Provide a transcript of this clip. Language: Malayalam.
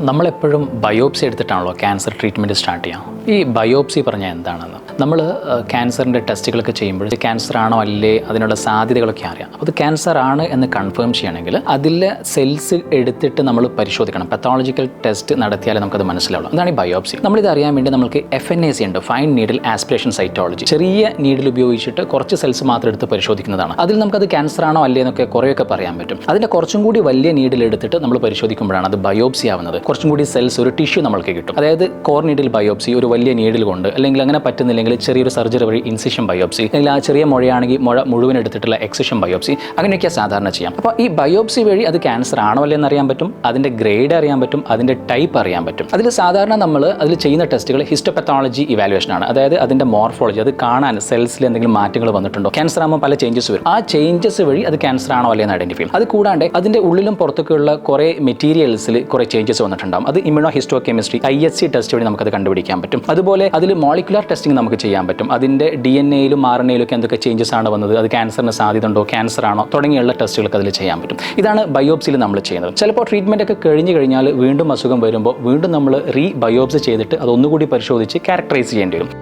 നമ്മളെപ്പോഴും ബയോപ്സി എടുത്തിട്ടാണല്ലോ ക്യാൻസർ ട്രീറ്റ്മെൻറ്റ് സ്റ്റാർട്ട് ചെയ്യാം. ഈ ബയോപ്സി പറഞ്ഞാൽ എന്താണെന്ന് നമ്മൾ ക്യാൻസറിൻ്റെ ടെസ്റ്റുകളൊക്കെ ചെയ്യുമ്പോൾ ക്യാൻസർ ആണോ അല്ലേ അതിനുള്ള സാധ്യതകളൊക്കെ അറിയാം. അപ്പോൾ അത് ക്യാൻസർ ആണ് എന്ന് കൺഫേം ചെയ്യണമെങ്കിൽ അതിലെ സെൽസ് എടുത്തിട്ട് നമ്മൾ പരിശോധിക്കണം. പത്തോളജിക്കൽ ടെസ്റ്റ് നടത്തിയാലേ നമുക്കത് മനസ്സിലാവുള്ളൂ. അതാണ് ഈ ബയോപ്സി. നമ്മളിത് അറിയാൻ വേണ്ടി നമുക്ക് FNAC ഉണ്ട്, ഫൈൻ നീഡിൽ ആസ്പിറേഷൻ സൈറ്റോളജി. ചെറിയ നീഡിൽ ഉപയോഗിച്ചിട്ട് കുറച്ച് സെൽസ് മാത്രം എടുത്ത് പരിശോധിക്കുന്നതാണ്. അതിൽ നമുക്കത് ക്യാൻസർ ആണോ അല്ലേ എന്നൊക്കെ കുറേയൊക്കെ പറയാൻ പറ്റും. അതിൻ്റെ കുറച്ചും കൂടി വലിയ നീഡിൽ എടുത്തിട്ട് നമ്മൾ പരിശോധിക്കുമ്പോഴാണ് അത് ബയോപ്സി ആവുന്നത്. കുറച്ചും കൂടി സെൽസ്, ഒരു ടിഷ്യൂ നമ്മൾക്ക് കിട്ടും. അതായത് കോർ നീഡിൽ ബയോപ്സി, ഒരു വലിയ നീഡിൽ കൊണ്ട്, അല്ലെങ്കിൽ അങ്ങനെ പറ്റുന്നില്ലെങ്കിൽ ചെറിയൊരു സർജറി വഴി ഇൻസിഷൻ ബയോപ്സി, അല്ലെങ്കിൽ ആ ചെറിയ മുഴയാണെങ്കിൽ മുഴ മുഴുവൻ എടുത്തിട്ടുള്ള എക്സിഷൻ ബയോപ്സി, അങ്ങനെയൊക്കെ സാധാരണ ചെയ്യാം. അപ്പോൾ ഈ ബയോപ്സി വഴി അത് ക്യാൻസർ ആണോ അല്ലേ എന്നറിയാൻ പറ്റും, അതിൻ്റെ ഗ്രേഡ് അറിയാൻ പറ്റും, അതിൻ്റെ ടൈപ്പ് അറിയാൻ പറ്റും. അതിൽ സാധാരണ നമ്മൾ അതിൽ ചെയ്യുന്ന ടെസ്റ്റുകൾ ഹിസ്റ്റോപത്തോളജി ഇവാലുവേഷൻ ആണ്. അതായത് അതിൻ്റെ മോർഫോളജി, അത് കാണാൻ സെൽസിൽ എന്തെങ്കിലും മാറ്റങ്ങൾ വന്നിട്ടുണ്ടോ, ക്യാൻസർ ആകുമ്പോൾ പല ചേഞ്ചസ് വരും. ആ ചേഞ്ചസ് വഴി അത് ക്യാൻസർ ആണോ അല്ലേ എന്ന് ഐഡന്റിഫൈ ചെയ്യും. അത് കൂടാണ്ട് അതിൻ്റെ ഉള്ളിലും പുറത്തൊക്കെയുള്ള കുറേ മെറ്റീരിയൽസിൽ കുറേ ചേഞ്ചസ് വന്നിട്ടുണ്ടാകും. അത് ഇമ്മ്യൂണോ ഹിസ്റ്റോ കെമിസ്ട്രി IHC ടെസ്റ്റ് വഴി നമുക്കത് കണ്ടുപിടിക്കാൻ പറ്റും. അതുപോലെ അതിൽ മോളിക്കുലർ ടെസ്റ്റിംഗ് നമുക്ക് ചെയ്യാൻ പറ്റും. അതിൻ്റെ DNA-യിലും RNA-യിലും ഒക്കെ എന്തൊക്കെ ചേഞ്ചസ് ആണ് വന്നത്, അത് ക്യാൻസറിന് സാധ്യത ഉണ്ടോ, ക്യാൻസർ ആണോ തുടങ്ങിയുള്ള ടെസ്റ്റുകളൊക്കെ അതിൽ ചെയ്യാൻ പറ്റും. ഇതാണ് ബയോപ്സിയിൽ നമ്മൾ ചെയ്യുന്നത്. ചിലപ്പോൾ ട്രീറ്റ്മെൻ്റ് ഒക്കെ കഴിഞ്ഞ് കഴിഞ്ഞാൽ വീണ്ടും അസുഖം വരുമ്പോൾ വീണ്ടും നമ്മൾ ബയോപ്സി ചെയ്തിട്ട് അതൊന്നുകൂടി പരിശോധിച്ച് ക്യാരക്ടറൈസ് ചെയ്യേണ്ടി വരും.